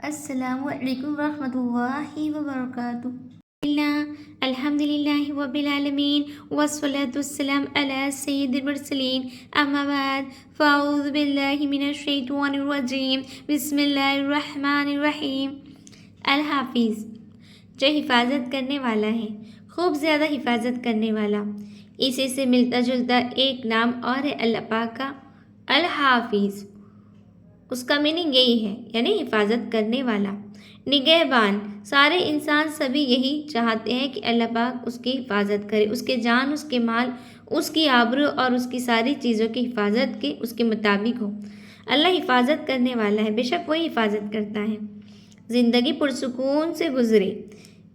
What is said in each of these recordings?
السلام علیکم ورحمۃ اللہ وبرکاتہ۔ الحمد للہ رب العالمین والصلاة والسلام علی سید المرسلین، اما بعد فاعوذ باللہ من الشیطان الرجیم، بسم اللہ الرحمن الرحیم۔ الحافظ، جو حفاظت کرنے والا ہے، خوب زیادہ حفاظت کرنے والا۔ اسی سے ملتا جلتا ایک نام اور ہے اللہ پاک کا، الحافظ۔ اس کا میننگ یہی ہے، یعنی حفاظت کرنے والا، نگہبان۔ سارے انسان سبھی یہی چاہتے ہیں کہ اللہ پاک اس کی حفاظت کرے، اس کے جان، اس کے مال، اس کی آبرو اور اس کی ساری چیزوں کی حفاظت کے اس کے مطابق ہو۔ اللہ حفاظت کرنے والا ہے، بے شک وہی حفاظت کرتا ہے۔ زندگی پرسکون سے گزرے،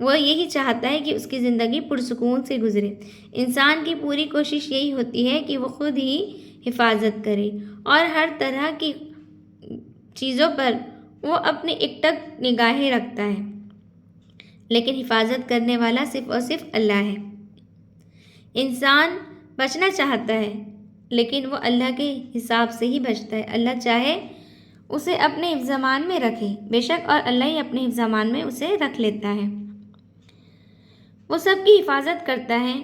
وہ یہی چاہتا ہے کہ اس کی زندگی پرسکون سے گزرے۔ انسان کی پوری کوشش یہی ہوتی ہے کہ وہ خود ہی حفاظت کرے اور ہر طرح کی چیزوں پر وہ اپنی اکٹک نگاہیں رکھتا ہے، لیکن حفاظت کرنے والا صرف اور صرف اللہ ہے۔ انسان بچنا چاہتا ہے، لیکن وہ اللہ کے حساب سے ہی بچتا ہے۔ اللہ چاہے اسے اپنے حفظ امان میں رکھے، بے شک، اور اللہ ہی اپنے حفظ امان میں اسے رکھ لیتا ہے۔ وہ سب کی حفاظت کرتا ہے،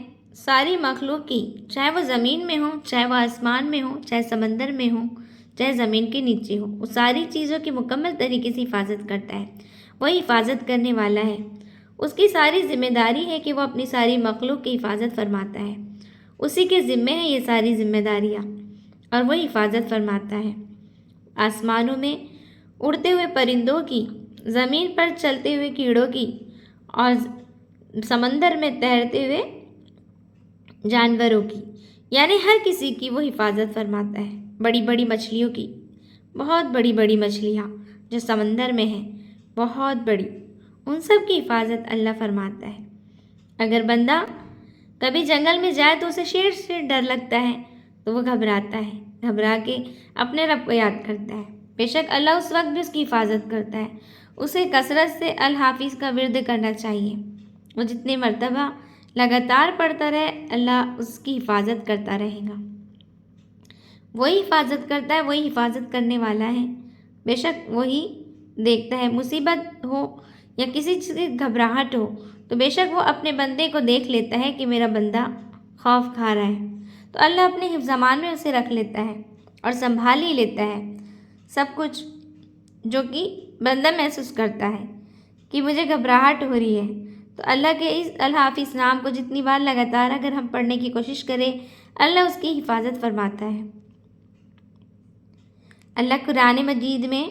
ساری مخلوق کی، چاہے وہ زمین میں ہو، چاہے وہ آسمان میں ہو، چاہے سمندر میں ہو، چاہے زمین کے نیچے ہو، وہ ساری چیزوں کی مکمل طریقے سے حفاظت کرتا ہے۔ وہی حفاظت کرنے والا ہے۔ اس کی ساری ذمہ داری ہے کہ وہ اپنی ساری مخلوق کی حفاظت فرماتا ہے۔ اسی کے ذمے ہیں یہ ساری ذمہ داریاں، اور وہی حفاظت فرماتا ہے۔ آسمانوں میں اڑتے ہوئے پرندوں کی، زمین پر چلتے ہوئے کیڑوں کی، اور سمندر میں تیرتے ہوئے جانوروں کی، یعنی ہر کسی کی وہ حفاظت فرماتا ہے۔ بڑی بڑی مچھلیوں کی، بہت بڑی بڑی مچھلیاں جو سمندر میں ہیں، بہت بڑی، ان سب کی حفاظت اللہ فرماتا ہے۔ اگر بندہ کبھی جنگل میں جائے تو اسے شیر سے ڈر لگتا ہے تو وہ گھبراتا ہے، گھبرا کے اپنے رب کو یاد کرتا ہے، بے شک اللہ اس وقت بھی اس کی حفاظت کرتا ہے۔ اسے کثرت سے الحافظ کا ورد کرنا چاہیے۔ وہ جتنے مرتبہ لگاتار پڑھتا رہے، اللہ اس کی حفاظت کرتا رہے گا۔ وہی حفاظت کرتا ہے، وہی حفاظت کرنے والا ہے، بے شک وہی دیکھتا ہے۔ مصیبت ہو یا کسی چیز کی گھبراہٹ ہو تو بے شک وہ اپنے بندے کو دیکھ لیتا ہے کہ میرا بندہ خوف کھا رہا ہے، تو اللہ اپنے حفظ امان میں اسے رکھ لیتا ہے اور سنبھال ہی لیتا ہے سب کچھ، جو کہ بندہ محسوس کرتا ہے کہ مجھے گھبراہٹ ہو رہی ہے۔ تو اللہ کے اس الحافظ نام کو جتنی بار لگاتار اگر ہم پڑھنے کی کوشش کریں، اللہ اس کی حفاظت فرماتا ہے۔ اللہ قرآن مجید میں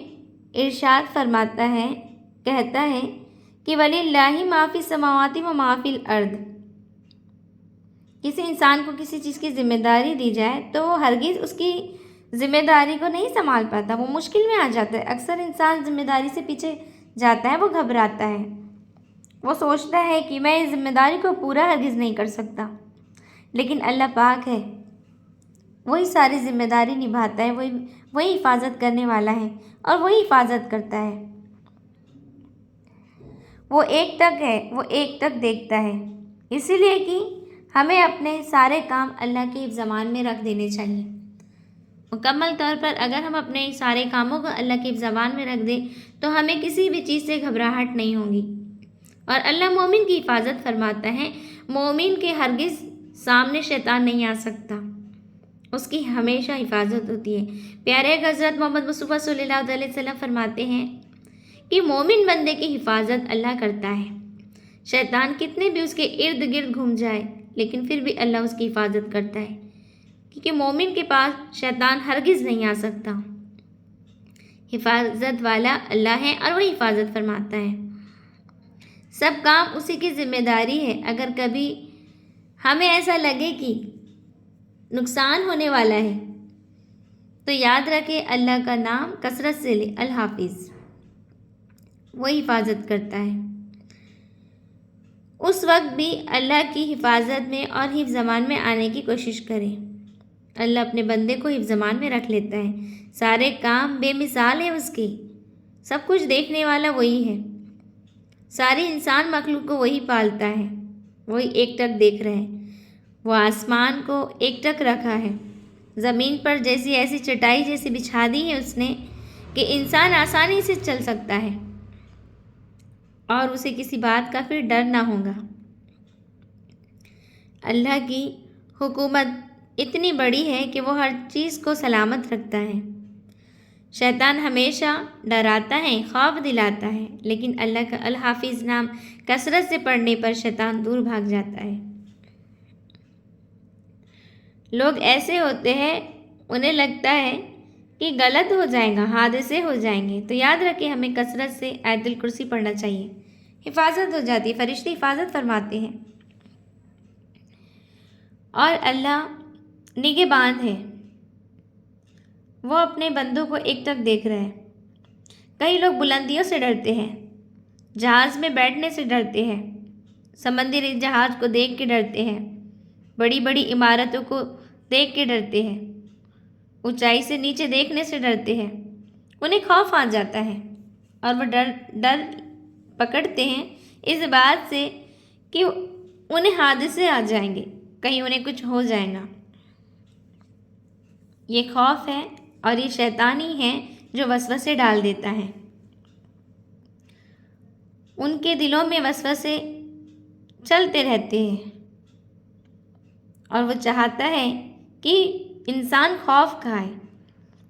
ارشاد فرماتا ہے، کہتا ہے کہ وَلِلَّهِ مَا فِي السَّمَاوَاتِ وَمَا فِي الْأَرْضِ۔ کسی انسان کو کسی چیز کی ذمہ داری دی جائے تو وہ ہرگز اس کی ذمہ داری کو نہیں سنبھال پاتا، وہ مشکل میں آ جاتا ہے۔ اکثر انسان ذمہ داری سے پیچھے جاتا ہے، وہ گھبراتا ہے، وہ سوچتا ہے کہ میں اس ذمہ داری کو پورا ہرگز نہیں کر سکتا، لیکن اللہ پاک ہے، وہی ساری ذمہ داری نبھاتا ہے، وہی حفاظت کرنے والا ہے اور وہی حفاظت کرتا ہے۔ وہ ایک ٹک ہے، وہ ایک ٹک دیکھتا ہے، اسی لیے کہ ہمیں اپنے سارے کام اللہ کے حفظ امان میں رکھ دینے چاہیے۔ مکمل طور پر اگر ہم اپنے سارے کاموں کو اللہ کے حفظ امان میں رکھ دیں تو ہمیں کسی بھی چیز سے گھبراہٹ نہیں ہوگی، اور اللہ مومن کی حفاظت فرماتا ہے۔ مومن کے ہرگز سامنے شیطان نہیں آ سکتا، اس کی ہمیشہ حفاظت ہوتی ہے۔ پیارے حضرت محمد مصطفیٰ صلی اللہ علیہ وسلم فرماتے ہیں کہ مومن بندے کی حفاظت اللہ کرتا ہے۔ شیطان کتنے بھی اس کے ارد گرد گھوم جائے، لیکن پھر بھی اللہ اس کی حفاظت کرتا ہے، کیونکہ مومن کے پاس شیطان ہرگز نہیں آ سکتا۔ حفاظت والا اللہ ہے اور وہ حفاظت فرماتا ہے۔ سب کام اسی کی ذمہ داری ہے۔ اگر کبھی ہمیں ایسا لگے کہ نقصان ہونے والا ہے تو یاد رکھے اللہ کا نام کثرت سے لے، الحافظ، وہی حفاظت کرتا ہے۔ اس وقت بھی اللہ کی حفاظت میں اور حفظ امان میں آنے کی کوشش کریں۔ اللہ اپنے بندے کو حفظ امان میں رکھ لیتا ہے، سارے کام بے مثال ہیں اس کے، سب کچھ دیکھنے والا وہی ہے، ساری انسان مخلوق کو وہی پالتا ہے، وہی ایک ٹک دیکھ رہے ہیں۔ وہ آسمان کو ایک ٹک رکھا ہے، زمین پر جیسی ایسی چٹائی جیسی بچھا دی ہے اس نے کہ انسان آسانی سے چل سکتا ہے، اور اسے کسی بات کا پھر ڈر نہ ہوگا۔ اللہ کی حکومت اتنی بڑی ہے کہ وہ ہر چیز کو سلامت رکھتا ہے۔ شیطان ہمیشہ ڈراتا ہے، خوف دلاتا ہے، لیکن اللہ کا الحافظ نام کثرت سے پڑھنے پر شیطان دور بھاگ جاتا ہے۔ لوگ ایسے ہوتے ہیں، انہیں لگتا ہے کہ غلط ہو جائے گا، حادثے ہو جائیں گے، تو یاد رکھیں ہمیں کثرت سے آیت الکرسی پڑھنا چاہیے، حفاظت ہو جاتی ہے، فرشتے حفاظت فرماتے ہیں۔ اور اللہ نگہبان ہے، وہ اپنے بندوں کو ایک ٹک دیکھ رہا ہے۔ کئی لوگ بلندیوں سے ڈرتے ہیں، جہاز میں بیٹھنے سے ڈرتے ہیں، سمندری جہاز کو دیکھ کے ڈرتے ہیں، بڑی بڑی عمارتوں کو دیکھ کے ڈرتے ہیں، اونچائی سے نیچے دیکھنے سے ڈرتے ہیں، انہیں خوف آ جاتا ہے اور وہ ڈر پکڑتے ہیں اس بات سے کہ انہیں حادثے آ جائیں گے، کہیں انہیں کچھ ہو جائے گا۔ یہ خوف ہے اور یہ شیطان ہی ہے جو وسوسے ڈال دیتا ہے۔ ان کے دلوں میں وسوسے چلتے رہتے ہیں اور وہ چاہتا ہے کہ انسان خوف کھائے،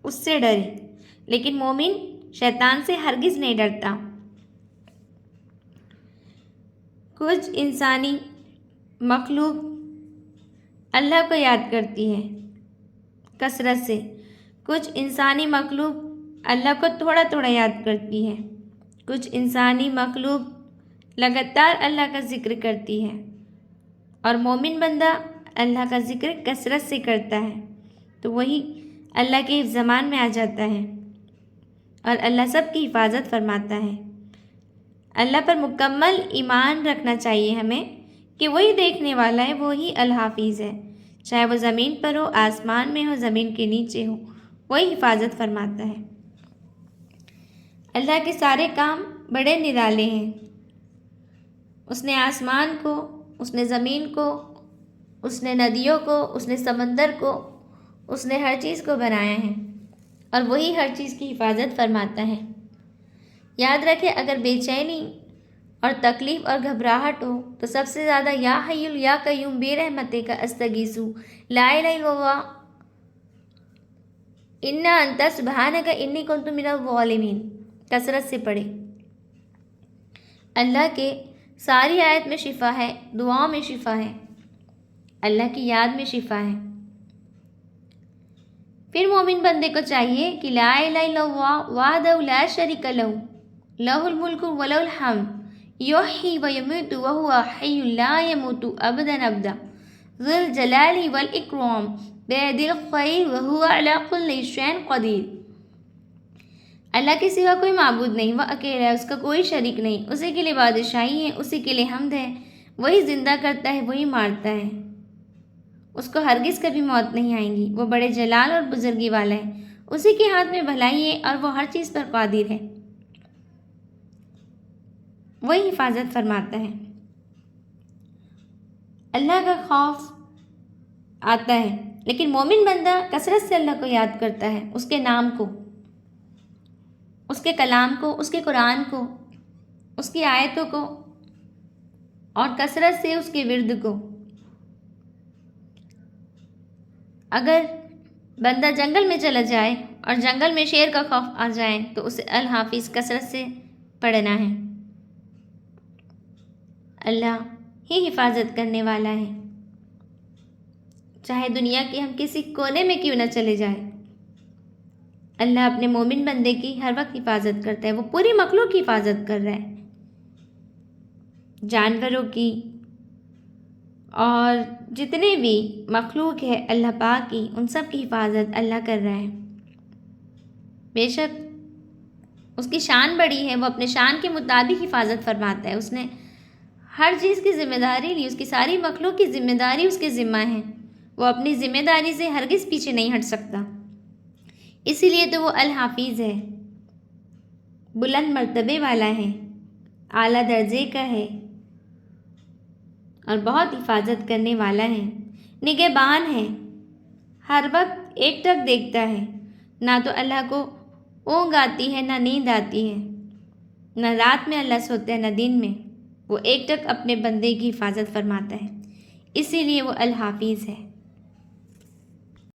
اس سے ڈرے، لیکن مومن شیطان سے ہرگز نہیں ڈرتا۔ کچھ انسانی مخلوق اللہ کو یاد کرتی ہے کثرت سے، کچھ انسانی مخلوق اللہ کو تھوڑا تھوڑا یاد کرتی ہے، کچھ انسانی مخلوق لگاتار اللہ کا ذکر کرتی ہے، اور مومن بندہ اللہ کا ذکر کثرت سے کرتا ہے تو وہی اللہ کے حفظ امان میں آ جاتا ہے اور اللہ سب کی حفاظت فرماتا ہے۔ اللہ پر مکمل ایمان رکھنا چاہیے ہمیں کہ وہی دیکھنے والا ہے، وہی الحافظ ہے، چاہے وہ زمین پر ہو، آسمان میں ہو، زمین کے نیچے ہو، وہی حفاظت فرماتا ہے۔ اللہ کے سارے کام بڑے نرالے ہیں، اس نے آسمان کو، اس نے زمین کو، اس نے ندیوں کو، اس نے سمندر کو، اس نے ہر چیز کو بنایا ہے اور وہی ہر چیز کی حفاظت فرماتا ہے۔ یاد رکھیں اگر بے چینی اور تکلیف اور گھبراہٹ ہو تو سب سے زیادہ یا حی یا قیوم بے رحمتے کا استغیثو، لا الہ الا اللہ انا انت سبحانک انی کنت من الظالمین کثرت سے پڑھیں۔ اللہ کے ساری آیت میں شفا ہے، دعاؤں میں شفا ہے، اللہ کی یاد میں شفا ہے۔ پھر مومن بندے کو چاہیے کہ لا الہ الا اللہ وحدہ لا شریک لہ، لہ الملک ولہ الحمد یحیی ویمیت وہو حی لا یموت ابدا ابدا ذو الجلال والاکرام بیدہ الخیر وہو علی کل شیء قدیر۔ اللہ کے سوا کوئی معبود نہیں، وہ اکیلا ہے، اس کا کوئی شریک نہیں، اسی کے لیے بادشاہی ہے، اسی کے لیے حمد ہے، وہی زندہ کرتا ہے، وہی مارتا ہے، اس کو ہرگز کبھی موت نہیں آئیں گی، وہ بڑے جلال اور بزرگی والا ہے، اسی کے ہاتھ میں بھلائی ہے اور وہ ہر چیز پر قادر ہے، وہی حفاظت فرماتا ہے۔ اللہ کا خوف آتا ہے لیکن مومن بندہ کثرت سے اللہ کو یاد کرتا ہے، اس کے نام کو، اس کے کلام کو، اس کے قرآن کو، اس کی آیتوں کو اور کثرت سے اس کے ورد کو۔ اگر بندہ جنگل میں چلا جائے اور جنگل میں شیر کا خوف آ جائے تو اسے الحافظ کثرت سے پڑھنا ہے۔ اللہ ہی حفاظت کرنے والا ہے، چاہے دنیا کے ہم کسی کونے میں کیوں نہ چلے جائیں، اللہ اپنے مومن بندے کی ہر وقت حفاظت کرتا ہے، وہ پوری مخلوق کی حفاظت کر رہا ہے، جانوروں کی اور جتنے بھی مخلوق ہے اللہ پاک کی، ان سب کی حفاظت اللہ کر رہا ہے۔ بے شک اس کی شان بڑی ہے، وہ اپنے شان کے مطابق حفاظت فرماتا ہے، اس نے ہر چیز کی ذمہ داری لی، اس کی ساری مخلوق کی ذمہ داری اس کے ذمہ ہے، وہ اپنی ذمہ داری سے ہرگز پیچھے نہیں ہٹ سکتا، اسی لیے تو وہ الحافظ ہے، بلند مرتبے والا ہے، اعلیٰ درجے کا ہے اور بہت حفاظت کرنے والا ہے، نگہبان ہے، ہر وقت ایک ٹک دیکھتا ہے، نہ تو اللہ کو اونگ آتی ہے نہ نیند آتی ہے، نہ رات میں اللہ سوتا ہے نہ دن میں، وہ ایک ٹک اپنے بندے کی حفاظت فرماتا ہے، اسی لیے وہ الحافظ ہے۔